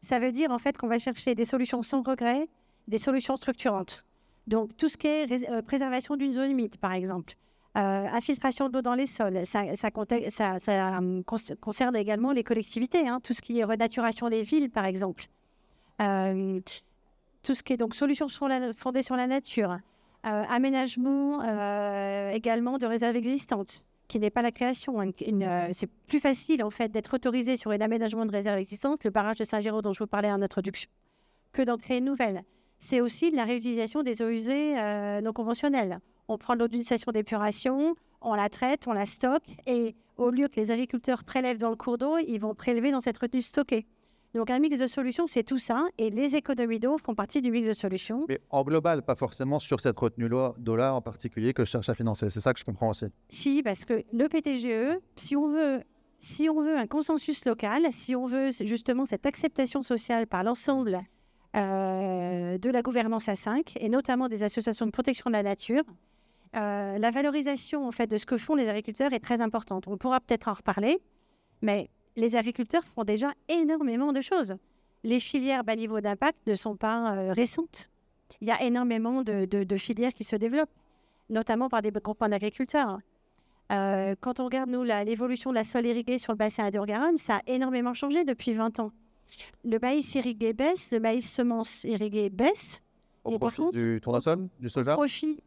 Speaker 2: Ça veut dire en fait qu'on va chercher des solutions sans regret, des solutions structurantes. Donc tout ce qui est préservation d'une zone humide, par exemple, infiltration d'eau dans les sols, ça concerne également les collectivités, hein, tout ce qui est renaturation des villes, par exemple. Tout ce qui est donc solutions fondées sur la nature, aménagement également de réserves existantes, qui n'est pas la création. C'est plus facile en fait d'être autorisé sur un aménagement de réserve existante, le barrage de Saint-Géraud dont je vous parlais en introduction, que d'en créer une nouvelle. C'est aussi de la réutilisation des eaux usées non conventionnelles. On prend l'eau d'une station d'épuration, on la traite, on la stocke, et au lieu que les agriculteurs prélèvent dans le cours d'eau, ils vont prélever dans cette retenue stockée. Donc un mix de solutions, c'est tout ça, et les économies d'eau font partie du mix de solutions.
Speaker 1: Mais en global, pas forcément sur cette retenue d'eau-là en particulier que je cherche à financer. C'est ça que je comprends aussi.
Speaker 2: Si, parce que le PTGE, si on veut un consensus local, si on veut justement cette acceptation sociale par l'ensemble de la gouvernance A5, et notamment des associations de protection de la nature, la valorisation en fait, de ce que font les agriculteurs est très importante. On pourra peut-être en reparler, mais les agriculteurs font déjà énormément de choses. Les filières bas niveau d'impact ne sont pas récentes. Il y a énormément de filières qui se développent, notamment par des groupements d'agriculteurs. Quand on regarde, nous, l'évolution de la sol irriguée sur le bassin Adour-Garonne, ça a énormément changé depuis 20 ans. Le maïs irrigué baisse, le maïs semence irrigué baisse.
Speaker 1: Au profit du tournesol, du soja?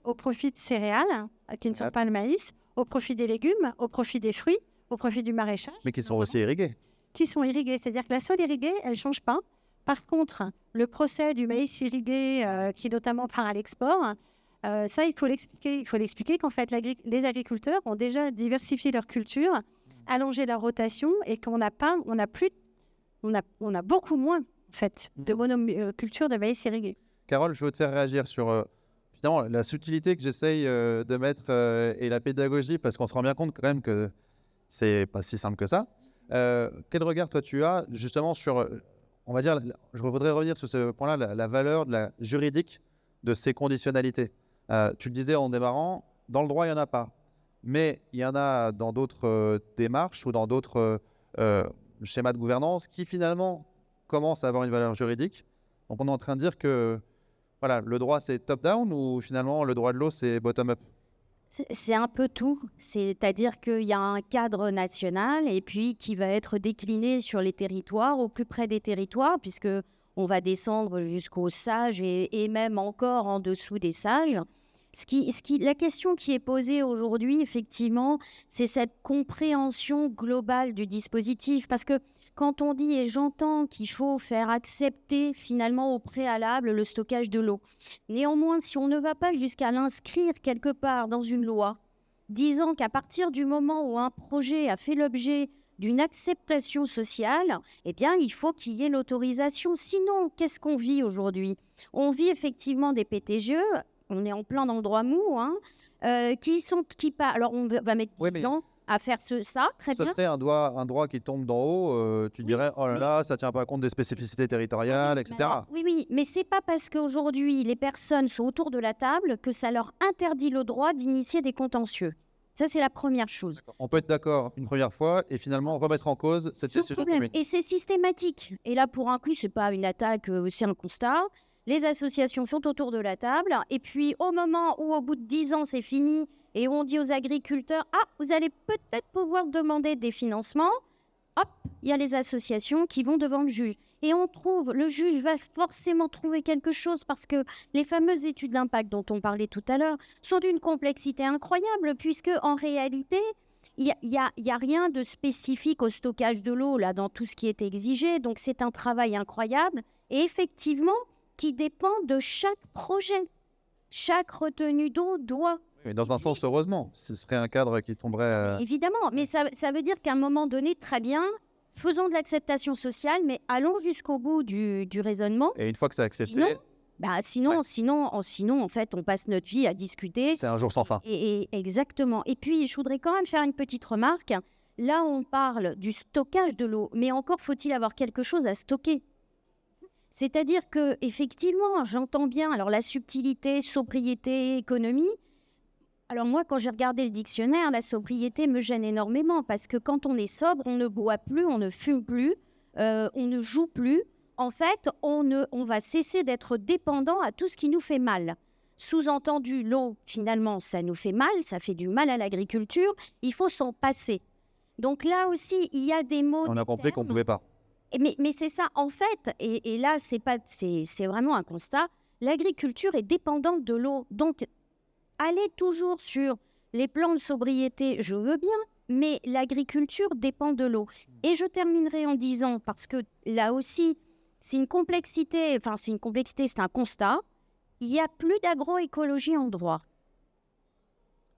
Speaker 2: Au profit de céréales, qui ne sont pas le maïs, au profit des légumes, au profit des fruits, au profit du maraîchage.
Speaker 1: Mais qui sont aussi irrigués.
Speaker 2: Qui sont irrigués, c'est-à-dire que la sol irriguée, elle ne change pas. Par contre, le procès du maïs irrigué, qui notamment part à l'export, ça, il faut l'expliquer. Il faut l'expliquer qu'en fait, les agriculteurs ont déjà diversifié leur culture, allongé leur rotation, et qu'on n'a pas, on a beaucoup moins, en fait, de monoculture de maïs irrigué.
Speaker 1: Carole, je veux te faire réagir sur finalement, la subtilité que j'essaye de mettre et la pédagogie, parce qu'on se rend bien compte quand même que c'est pas si simple que ça. Quel regard toi tu as justement sur, on va dire, je voudrais revenir sur ce point-là, la valeur de la juridique de ces conditionnalités. Tu le disais en démarrant, dans le droit il n'y en a pas, mais il y en a dans d'autres démarches ou dans d'autres schémas de gouvernance qui finalement commencent à avoir une valeur juridique. Donc on est en train de dire que voilà, le droit c'est top-down ou finalement le droit de l'eau c'est bottom-up?
Speaker 4: C'est un peu tout. C'est-à-dire qu'il y a un cadre national et puis qui va être décliné sur les territoires, au plus près des territoires, puisque on va descendre jusqu'aux sages et même encore en dessous des sages. La question qui est posée aujourd'hui, effectivement, c'est cette compréhension globale du dispositif. Parce que quand on dit, et j'entends qu'il faut faire accepter finalement au préalable le stockage de l'eau. Néanmoins, si on ne va pas jusqu'à l'inscrire quelque part dans une loi, disant qu'à partir du moment où un projet a fait l'objet d'une acceptation sociale, eh bien, il faut qu'il y ait l'autorisation. Sinon, qu'est-ce qu'on vit aujourd'hui? On vit effectivement des PTGE, on est en plein dans le droit mou, alors on va mettre 10 ans à faire ça, très bien.
Speaker 1: Ce serait un droit qui tombe d'en haut, tu dirais, oh là là, ça ne tient pas compte des spécificités territoriales, etc.
Speaker 4: Oui, mais ce n'est pas parce qu'aujourd'hui les personnes sont autour de la table que ça leur interdit le droit d'initier des contentieux. Ça, c'est la première chose.
Speaker 1: On peut être d'accord une première fois et finalement remettre en cause cette décision commune.
Speaker 4: Et c'est systématique. Et là, pour un coup, ce n'est pas une attaque, c'est un constat. Les associations sont autour de la table. Et puis, au moment où, au bout de 10 ans, c'est fini, et on dit aux agriculteurs, « Ah, vous allez peut-être pouvoir demander des financements », hop, il y a les associations qui vont devant le juge. Et le juge va forcément trouver quelque chose parce que les fameuses études d'impact dont on parlait tout à l'heure sont d'une complexité incroyable puisque, en réalité, il y a rien de spécifique au stockage de l'eau là, dans tout ce qui est exigé. Donc, c'est un travail incroyable et effectivement qui dépend de chaque projet. Chaque retenue d'eau doit...
Speaker 1: Mais dans un sens, heureusement, ce serait un cadre qui tomberait...
Speaker 4: Évidemment, mais ça veut dire qu'à un moment donné, très bien, faisons de l'acceptation sociale, mais allons jusqu'au bout du raisonnement.
Speaker 1: Et une fois que c'est accepté...
Speaker 4: Sinon, en fait, on passe notre vie à discuter.
Speaker 1: C'est un jour sans fin.
Speaker 4: Exactement. Et puis, je voudrais quand même faire une petite remarque. Là, on parle du stockage de l'eau, mais encore faut-il avoir quelque chose à stocker. C'est-à-dire que, effectivement, j'entends bien alors la subtilité, sobriété, économie. Alors moi, quand j'ai regardé le dictionnaire, la sobriété me gêne énormément parce que quand on est sobre, on ne boit plus, on ne fume plus, on ne joue plus. En fait, on va cesser d'être dépendant à tout ce qui nous fait mal. Sous-entendu, l'eau, finalement, ça nous fait mal, ça fait du mal à l'agriculture, il faut s'en passer. Donc là aussi, il y a des mots...
Speaker 1: On a compris qu'on ne pouvait pas.
Speaker 4: Mais c'est ça, en fait, et là, c'est vraiment un constat, l'agriculture est dépendante de l'eau. Donc, aller toujours sur les plans de sobriété, je veux bien, mais l'agriculture dépend de l'eau. Et je terminerai en disant, parce que là aussi, c'est une complexité, c'est un constat, il n'y a plus d'agroécologie en droit.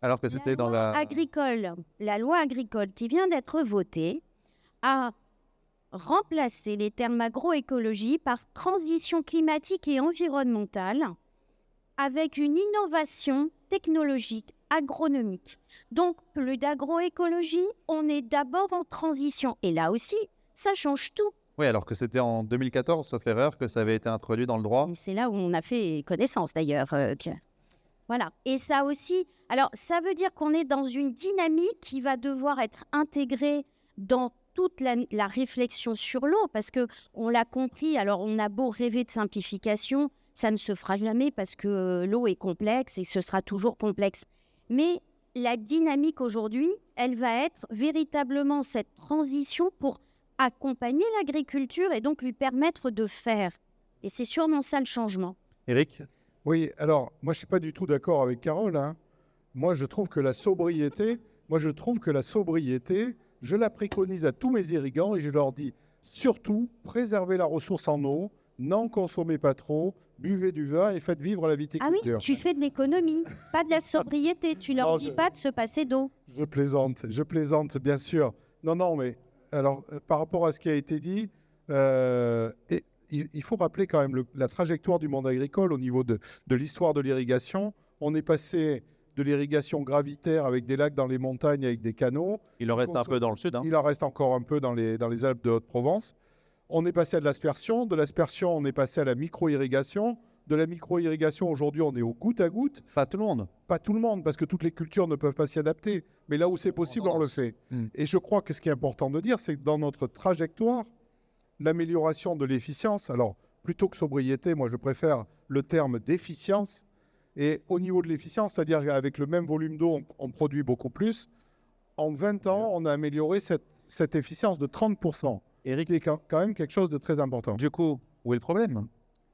Speaker 1: Alors que c'était dans la
Speaker 4: loi agricole qui vient d'être votée a remplacé les termes agroécologie par transition climatique et environnementale avec une innovation technologique, agronomique. Donc, plus d'agroécologie, on est d'abord en transition. Et là aussi, ça change tout.
Speaker 1: Oui, alors que c'était en 2014, sauf erreur, que ça avait été introduit dans le droit.
Speaker 4: Et c'est là où on a fait connaissance, d'ailleurs, Pierre. Voilà. Et ça aussi, alors, ça veut dire qu'on est dans une dynamique qui va devoir être intégrée dans toute la réflexion sur l'eau, parce qu'on l'a compris, alors on a beau rêver de simplification, ça ne se fera jamais parce que l'eau est complexe et ce sera toujours complexe. Mais la dynamique aujourd'hui, elle va être véritablement cette transition pour accompagner l'agriculture et donc lui permettre de faire. Et c'est sûrement ça le changement.
Speaker 1: Éric ?
Speaker 3: Oui, alors, moi je ne suis pas du tout d'accord avec Carole. Moi je trouve que la sobriété, je la préconise à tous mes irrigants et je leur dis surtout, préservez la ressource en eau, n'en consommez pas trop, buvez du vin et faites vivre la viticulture.
Speaker 4: Ah oui, tu fais de l'économie, pas de la sobriété. Tu leur dis pas de se passer d'eau.
Speaker 3: Je plaisante, bien sûr. Non, mais alors, par rapport à ce qui a été dit, il faut rappeler quand même la trajectoire du monde agricole au niveau de l'histoire de l'irrigation. On est passé de l'irrigation gravitaire avec des lacs dans les montagnes, avec des canaux.
Speaker 5: Il en reste un peu dans le sud. Hein.
Speaker 3: Il en reste encore un peu dans les Alpes de Haute-Provence. On est passé à de l'aspersion on est passé à la micro-irrigation. De la micro-irrigation, aujourd'hui, on est au goutte à goutte.
Speaker 5: Pas tout le monde.
Speaker 3: Pas tout le monde, parce que toutes les cultures ne peuvent pas s'y adapter. Mais là où c'est possible, on le fait. Et je crois que ce qui est important de dire, c'est que dans notre trajectoire, l'amélioration de l'efficience, alors plutôt que sobriété, moi je préfère le terme d'efficience. Et au niveau de l'efficience, c'est-à-dire qu'avec le même volume d'eau, on produit beaucoup plus. En 20 ans, on a amélioré cette efficience de 30%.
Speaker 5: Eric,
Speaker 3: C'est quand même quelque chose de très important.
Speaker 5: du coup, où est le problème?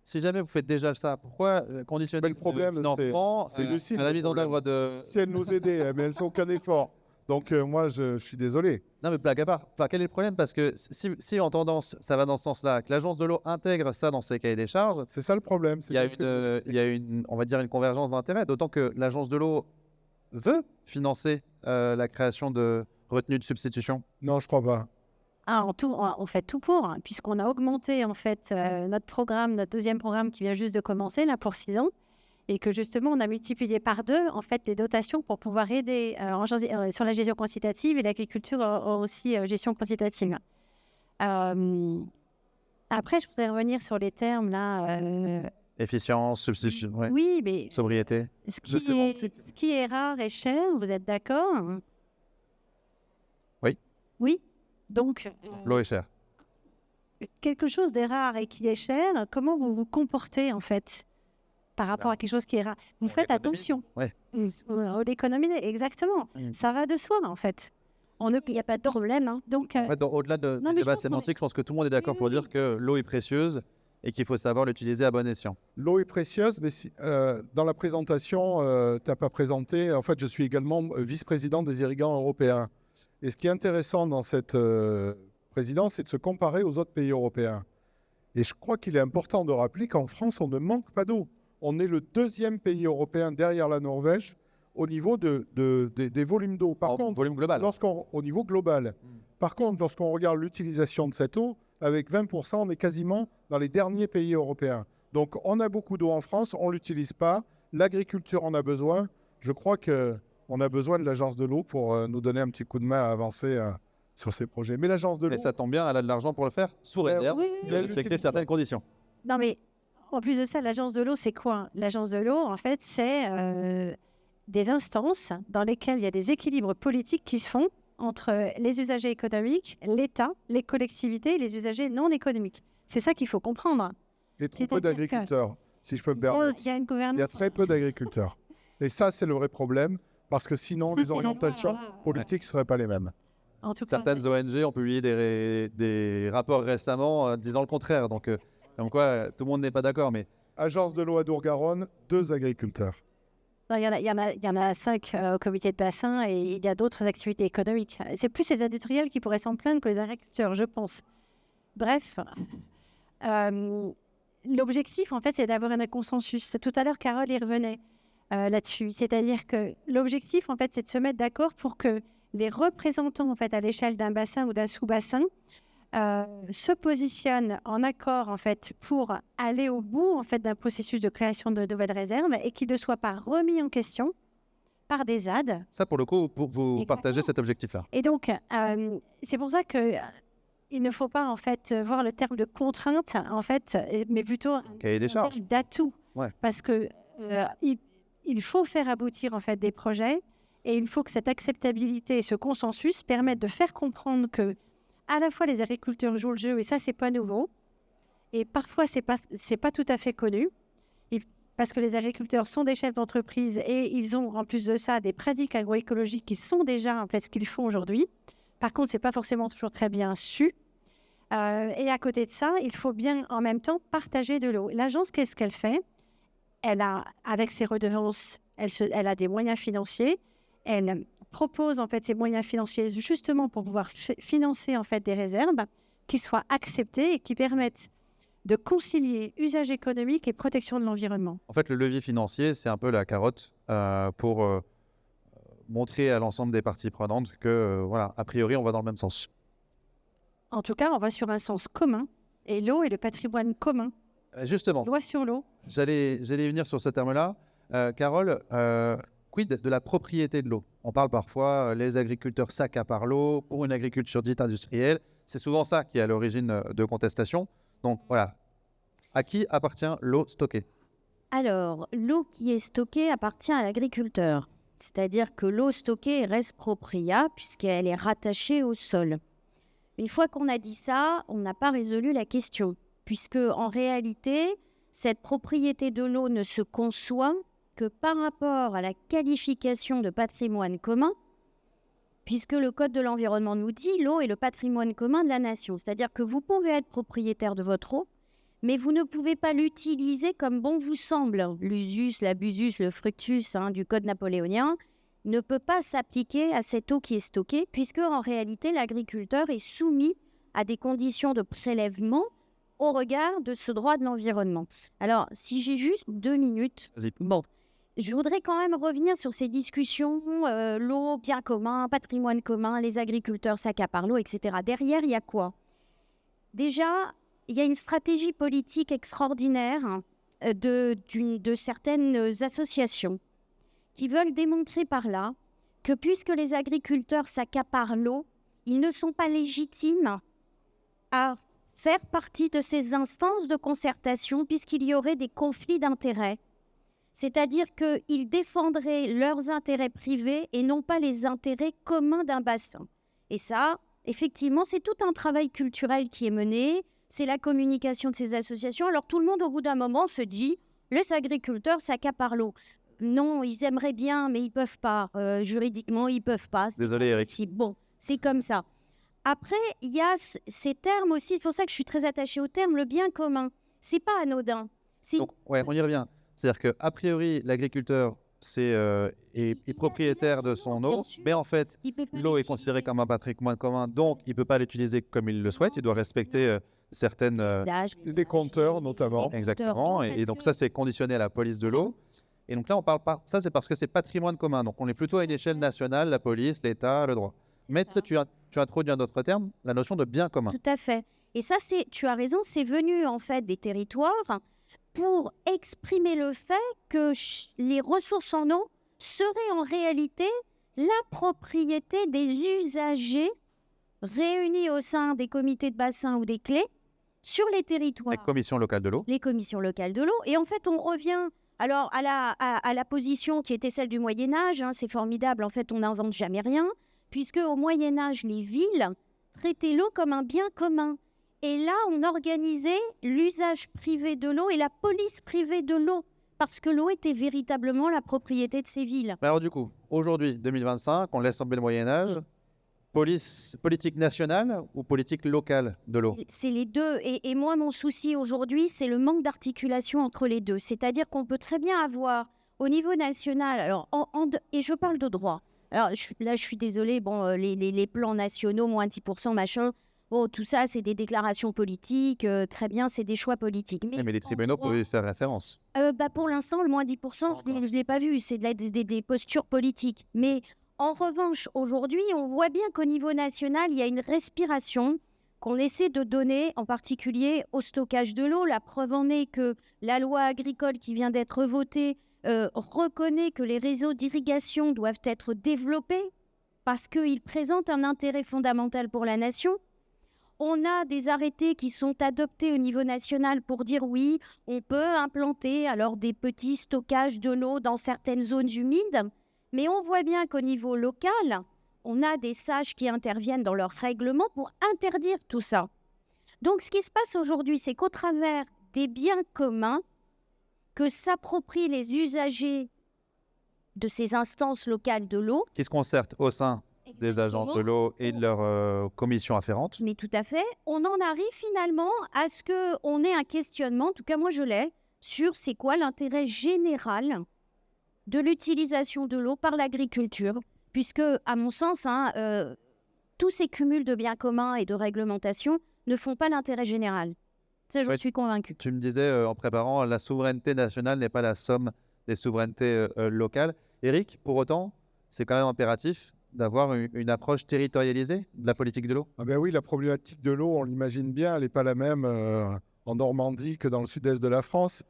Speaker 5: Si jamais vous faites déjà ça, pourquoi conditionner
Speaker 3: Le problème,
Speaker 5: le financement
Speaker 3: c'est Lucille,
Speaker 5: à la
Speaker 3: le
Speaker 5: mise en
Speaker 3: problème.
Speaker 5: œuvre de...
Speaker 3: Si elle nous aidait, mais elle ne fait aucun effort. Donc moi, je suis désolé.
Speaker 5: Non, mais blague à part. Enfin, quel est le problème? Parce que si en tendance, ça va dans ce sens-là, que l'agence de l'eau intègre ça dans ses cahiers des charges,
Speaker 3: C'est ça le problème.
Speaker 5: il y a une, on va dire, une convergence d'intérêts, d'autant que l'agence de l'eau veut financer la création de retenues de substitution.
Speaker 3: Non, je crois pas.
Speaker 4: On fait tout pour, hein, puisqu'on a augmenté en fait notre programme, notre deuxième programme qui vient juste de commencer là pour 6 ans, et que justement on a multiplié par 2 en fait les dotations pour pouvoir aider sur la gestion quantitative, et l'agriculture aussi gestion quantitative. Après, je voudrais revenir sur les termes là.
Speaker 5: Efficience, substitution, ouais.
Speaker 4: Oui, mais
Speaker 5: Sobriété.
Speaker 4: ce
Speaker 3: Je sais
Speaker 4: qui est rare et cher, vous êtes d'accord?
Speaker 5: Oui.
Speaker 4: Oui. Donc,
Speaker 5: L'eau est chère.
Speaker 4: quelque chose de rare et qui est cher, comment vous vous comportez en fait par rapport à quelque chose qui est rare? Vous faites
Speaker 5: l'économise.
Speaker 4: attention.
Speaker 5: Ouais.
Speaker 4: On l'économise, exactement. Ça va de soi en fait. Il n'y a pas de problème. Hein. Donc,
Speaker 5: En fait, au-delà
Speaker 4: Non,
Speaker 5: du
Speaker 4: mais je
Speaker 5: débat
Speaker 4: pense qu'on
Speaker 5: sémantique, je pense que tout le monde est d'accord pour dire que l'eau est précieuse et qu'il faut savoir l'utiliser à bon escient.
Speaker 3: L'eau est précieuse, mais dans la présentation, tu n'as pas présenté. En fait, je suis également vice-président des irrigants européens. Et ce qui est intéressant dans cette présidence, c'est de se comparer aux autres pays européens. Et je crois qu'il est important de rappeler qu'en France, on ne manque pas d'eau. On est le 2e pays européen derrière la Norvège au niveau des volumes d'eau. Par
Speaker 5: En
Speaker 3: contre,
Speaker 5: volume global.
Speaker 3: au niveau global. Par contre, lorsqu'on regarde l'utilisation de cette eau, avec 20%, on est quasiment dans les derniers pays européens. Donc, on a beaucoup d'eau en France, on ne l'utilise pas. L'agriculture en a besoin. Je crois qu'on a besoin de l'agence de l'eau pour nous donner un petit coup de main à avancer sur ces projets. Mais l'agence de l'eau...
Speaker 5: Et ça tombe bien, elle a de l'argent pour le faire, sous réserve,
Speaker 4: oui,
Speaker 5: de respecter certaines conditions.
Speaker 4: non mais en plus de ça, l'agence de l'eau, c'est quoi? L'agence de l'eau, en fait, c'est des instances dans lesquelles il y a des équilibres politiques qui se font entre les usagers économiques, l'État, les collectivités et les usagers non économiques. C'est ça qu'il faut comprendre.
Speaker 3: Et trop peu
Speaker 4: C'est-à-dire que-
Speaker 3: d'agriculteurs, si je peux me
Speaker 4: Oh,
Speaker 3: permettre.
Speaker 4: il y a une
Speaker 3: Il y
Speaker 4: gouvernance.
Speaker 3: a très peu d'agriculteurs. Et ça, c'est le vrai problème, parce que sinon,
Speaker 4: Ça,
Speaker 3: les
Speaker 4: c'est
Speaker 3: orientations
Speaker 4: normal.
Speaker 3: politiques ne seraient pas les mêmes.
Speaker 4: En tout cas,
Speaker 5: Certaines ONG ont publié des rapports récemment disant le contraire. Donc, comme quoi, tout le monde n'est pas d'accord. Mais
Speaker 3: Agence de l'eau à Dour-Garonne, 2 agriculteurs.
Speaker 4: non, il y en a 5 au comité de bassin, et il y a d'autres activités économiques. C'est plus les industriels qui pourraient s'en plaindre que les agriculteurs, je pense. Bref, l'objectif, en fait, c'est d'avoir un consensus. Tout à l'heure, Carole y revenait là-dessus. C'est-à-dire que l'objectif, en fait, c'est de se mettre d'accord pour que les représentants, en fait, à l'échelle d'un bassin ou d'un sous-bassin, se positionnent en accord, en fait, pour aller au bout, en fait, d'un processus de création de nouvelles réserves, et qu'ils ne soient pas remis en question par des ZAD.
Speaker 5: ça, pour le coup, vous
Speaker 4: Exactement.
Speaker 5: partagez cet objectif-là.
Speaker 4: Et donc, c'est pour ça que il ne faut pas, en fait, voir le terme de contrainte, en fait, mais plutôt un
Speaker 5: Cahier des charges.
Speaker 4: terme d'atout.
Speaker 5: Ouais.
Speaker 4: Parce que il faut faire aboutir, en fait, des projets, et il faut que cette acceptabilité et ce consensus permettent de faire comprendre que à la fois les agriculteurs jouent le jeu, et ça, c'est pas nouveau, et parfois c'est pas tout à fait connu, parce que les agriculteurs sont des chefs d'entreprise, et ils ont en plus de ça des pratiques agroécologiques qui sont déjà, en fait, ce qu'ils font aujourd'hui. Par contre, c'est pas forcément toujours très bien su. Et à côté de ça, il faut bien en même temps partager de l'eau. L'agence, qu'est-ce qu'elle fait? Elle a, avec ses redevances, elle a des moyens financiers. Elle propose, en fait, ces moyens financiers justement pour pouvoir financer, en fait, des réserves qui soient acceptées et qui permettent de concilier usage économique et protection de l'environnement.
Speaker 5: En fait, le levier financier, c'est un peu la carotte pour montrer à l'ensemble des parties prenantes que, voilà, a priori, on va dans le même sens.
Speaker 4: En tout cas, on va sur un sens commun, et l'eau est le patrimoine commun.
Speaker 5: Justement,
Speaker 4: Loi sur l'eau.
Speaker 5: j'allais y venir sur ce terme-là. Carole, quid de la propriété de l'eau? On parle parfois, les agriculteurs s'accaparent l'eau pour une agriculture dite industrielle. C'est souvent ça qui est à l'origine de contestations. Donc voilà, à qui appartient l'eau stockée?
Speaker 4: Alors, l'eau qui est stockée appartient à l'agriculteur. C'est-à-dire que l'eau stockée reste propria puisqu'elle est rattachée au sol. Une fois qu'on a dit ça, on n'a pas résolu la question. Puisque en réalité, cette propriété de l'eau ne se conçoit que par rapport à la qualification de patrimoine commun, puisque le Code de l'environnement nous dit l'eau est le patrimoine commun de la nation. C'est-à-dire que vous pouvez être propriétaire de votre eau, mais vous ne pouvez pas l'utiliser comme bon vous semble. L'usus, l'abusus, le fructus du Code napoléonien ne peut pas s'appliquer à cette eau qui est stockée, puisque en réalité, l'agriculteur est soumis à des conditions de prélèvement au regard de ce droit de l'environnement. Alors, si j'ai juste 2 minutes,
Speaker 5: Vas-y.
Speaker 4: bon, je voudrais quand même revenir sur ces discussions, l'eau, bien commun, patrimoine commun, les agriculteurs s'accaparent l'eau, etc. Derrière, il y a quoi? Déjà, il y a une stratégie politique extraordinaire de certaines associations qui veulent démontrer par là que puisque les agriculteurs s'accaparent l'eau, ils ne sont pas légitimes à faire partie de ces instances de concertation puisqu'il y aurait des conflits d'intérêts. C'est-à-dire qu'ils défendraient leurs intérêts privés et non pas les intérêts communs d'un bassin. Et ça, effectivement, c'est tout un travail culturel qui est mené, c'est la communication de ces associations. Alors tout le monde, au bout d'un moment, se dit « les agriculteurs s'accaparent l'eau ». Non, ils aimeraient bien, mais ils ne peuvent pas. Juridiquement, ils ne peuvent pas.
Speaker 5: Désolé, Eric.
Speaker 4: Bon, c'est comme ça. Après, il y a ces termes aussi, c'est pour ça que je suis très attachée au terme, le bien commun. Ce n'est pas anodin.
Speaker 5: Donc, ouais, on y revient. C'est-à-dire qu'a priori, l'agriculteur est propriétaire de son eau, mais en fait, l'eau est considérée comme un patrimoine commun, donc il ne peut pas l'utiliser comme il le souhaite. Il doit respecter certaines...
Speaker 3: Des compteurs, notamment.
Speaker 5: Exactement. Et donc ça, c'est conditionné à la police de l'eau. Et donc là, on parle pas... Ça, c'est parce que c'est patrimoine commun. Donc on est plutôt à une échelle nationale, la police, l'État, le droit. Mais tu as introduit un autre terme, la notion de bien commun.
Speaker 4: Tout à fait. Et ça, tu as raison, c'est venu en fait des territoires pour exprimer le fait que les ressources en eau seraient en réalité la propriété des usagers réunis au sein des comités de bassin ou des clés sur les territoires.
Speaker 5: Les commissions locales de l'eau.
Speaker 4: Les commissions locales de l'eau. Et en fait, on revient alors à la position qui était celle du Moyen-Âge. C'est formidable, en fait, on n'invente jamais rien, puisque au Moyen-Âge, les villes traitaient l'eau comme un bien commun. Et là, on organisait l'usage privé de l'eau et la police privée de l'eau, parce que l'eau était véritablement la propriété de ces villes.
Speaker 5: Mais alors du coup, aujourd'hui, 2025, on laisse tomber le Moyen-Âge. Politique nationale ou politique locale de l'eau?
Speaker 4: C'est les deux. Et moi, mon souci aujourd'hui, c'est le manque d'articulation entre les deux. C'est-à-dire qu'on peut très bien avoir au niveau national, alors, et je parle de droit. Alors là, je suis désolée, bon, les plans nationaux, moins 10%, machin, bon, tout ça, c'est des déclarations politiques, très bien, c'est des choix politiques.
Speaker 5: Mais les tribunaux peuvent y faire référence.
Speaker 4: Pour l'instant, le moins 10%, je ne l'ai pas vu, c'est des postures politiques. Mais en revanche, aujourd'hui, on voit bien qu'au niveau national, il y a une respiration qu'on essaie de donner, en particulier au stockage de l'eau. La preuve en est que la loi agricole qui vient d'être votée reconnaît que les réseaux d'irrigation doivent être développés parce qu'ils présentent un intérêt fondamental pour la nation. On a des arrêtés qui sont adoptés au niveau national pour dire oui, on peut implanter alors des petits stockages de l'eau dans certaines zones humides, mais on voit bien qu'au niveau local, on a des sages qui interviennent dans leurs règlements pour interdire tout ça. Donc ce qui se passe aujourd'hui, c'est qu'au travers des biens communs que s'approprient les usagers de ces instances locales de l'eau,
Speaker 5: qui se concertent au sein des agences de l'eau et de leurs commissions afférentes.
Speaker 4: Mais tout à fait. On en arrive finalement à ce qu'on ait un questionnement, en tout cas moi je l'ai, sur c'est quoi l'intérêt général de l'utilisation de l'eau par l'agriculture. Puisque, à mon sens, tous ces cumuls de biens communs et de réglementation ne font pas l'intérêt général. Ça, j'en suis convaincue.
Speaker 5: Tu me disais en préparant, la souveraineté nationale n'est pas la somme des souverainetés locales. Eric, pour autant, c'est quand même impératif d'avoir une approche territorialisée de la politique de l'eau?
Speaker 3: Ah ben oui, la problématique de l'eau, on l'imagine bien, elle n'est pas la même en Normandie que dans le sud-est de la France,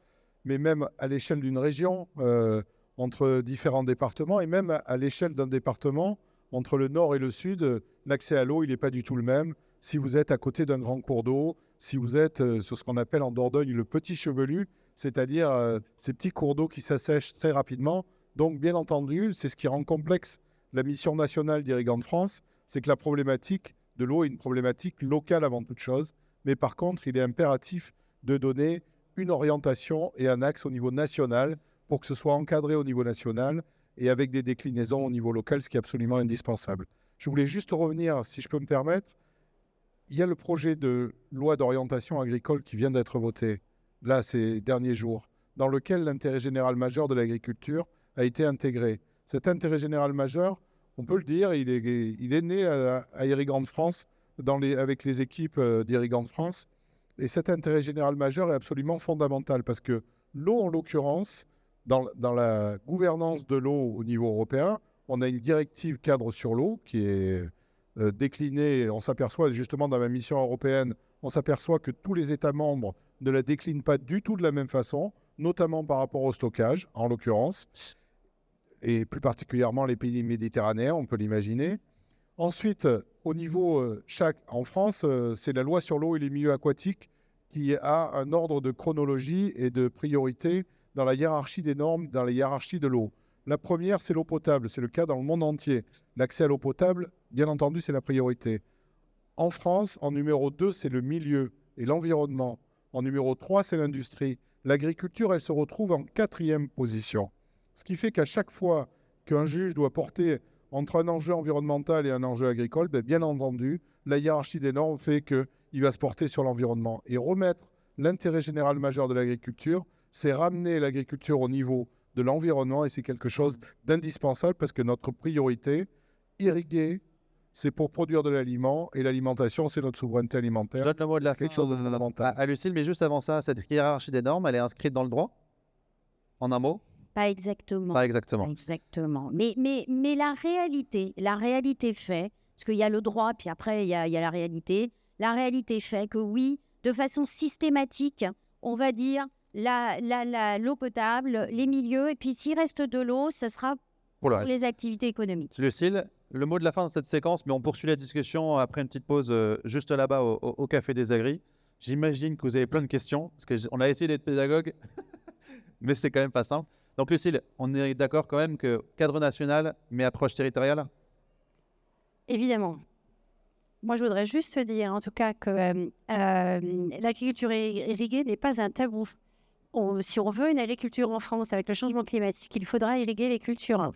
Speaker 3: mais même à l'échelle d'une région. On entre différents départements et même à l'échelle d'un département, entre le nord et le sud, l'accès à l'eau, il n'est pas du tout le même. Si vous êtes à côté d'un grand cours d'eau, si vous êtes sur ce qu'on appelle en Dordogne le petit chevelu, c'est-à-dire ces petits cours d'eau qui s'assèchent très rapidement. Donc, bien entendu, c'est ce qui rend complexe la mission nationale d'Irrigants de France, c'est que la problématique de l'eau est une problématique locale avant toute chose. Mais par contre, il est impératif de donner une orientation et un axe au niveau national pour que ce soit encadré au niveau national et avec des déclinaisons au niveau local, ce qui est absolument indispensable. Je voulais juste revenir, si je peux me permettre, il y a le projet de loi d'orientation agricole qui vient d'être voté, là, ces derniers jours, dans lequel l'intérêt général majeur de l'agriculture a été intégré. Cet intérêt général majeur, on peut le dire, il est né à Irrigants de France, avec les équipes d'Irrigants de France. Et cet intérêt général majeur est absolument fondamental parce que l'eau, en l'occurrence, dans la gouvernance de l'eau au niveau européen, on a une directive cadre sur l'eau qui est déclinée. On s'aperçoit justement dans la mission européenne, on s'aperçoit que tous les États membres ne la déclinent pas du tout de la même façon, notamment par rapport au stockage, en l'occurrence, et plus particulièrement les pays méditerranéens, on peut l'imaginer. Ensuite, au niveau en France, c'est la loi sur l'eau et les milieux aquatiques qui a un ordre de chronologie et de priorité dans la hiérarchie des normes, dans la hiérarchie de l'eau. La première, c'est l'eau potable. C'est le cas dans le monde entier. L'accès à l'eau potable, bien entendu, c'est la priorité. En France, en numéro 2, c'est le milieu et l'environnement. En numéro 3, c'est l'industrie. L'agriculture, elle se retrouve en 4e position. Ce qui fait qu'à chaque fois qu'un juge doit porter entre un enjeu environnemental et un enjeu agricole, bien entendu, la hiérarchie des normes fait qu'il va se porter sur l'environnement. Et remettre l'intérêt général majeur de l'agriculture, c'est ramener l'agriculture au niveau de l'environnement et c'est quelque chose d'indispensable parce que notre priorité, irriguer, c'est pour produire de l'aliment et l'alimentation, c'est notre souveraineté alimentaire.
Speaker 5: Je donne le mot de la fin
Speaker 3: quelque chose de fondamental.
Speaker 5: à Lucille, mais juste avant ça, cette hiérarchie des normes, elle est inscrite dans le droit? En un mot?
Speaker 4: Pas exactement.
Speaker 5: Pas exactement.
Speaker 4: Exactement. Mais la réalité fait, parce qu'il y a le droit, puis après il y a la réalité fait que oui, de façon systématique, on va dire l'eau potable, les milieux, et puis s'il reste de l'eau, ça sera
Speaker 5: Pour le
Speaker 4: pour
Speaker 5: reste.
Speaker 4: les activités économiques.
Speaker 5: Lucille, le mot de la fin de cette séquence, mais on poursuit la discussion après une petite pause juste là-bas au Café des Agris. J'imagine que vous avez plein de questions, parce qu'on a essayé d'être pédagogue, mais c'est quand même pas simple. Donc Lucille, on est d'accord quand même que cadre national, mais approche territoriale?
Speaker 2: Évidemment. Moi, je voudrais juste te dire, en tout cas, que l'agriculture irriguée n'est pas un tabou. Si on veut une agriculture en France avec le changement climatique, il faudra irriguer les cultures.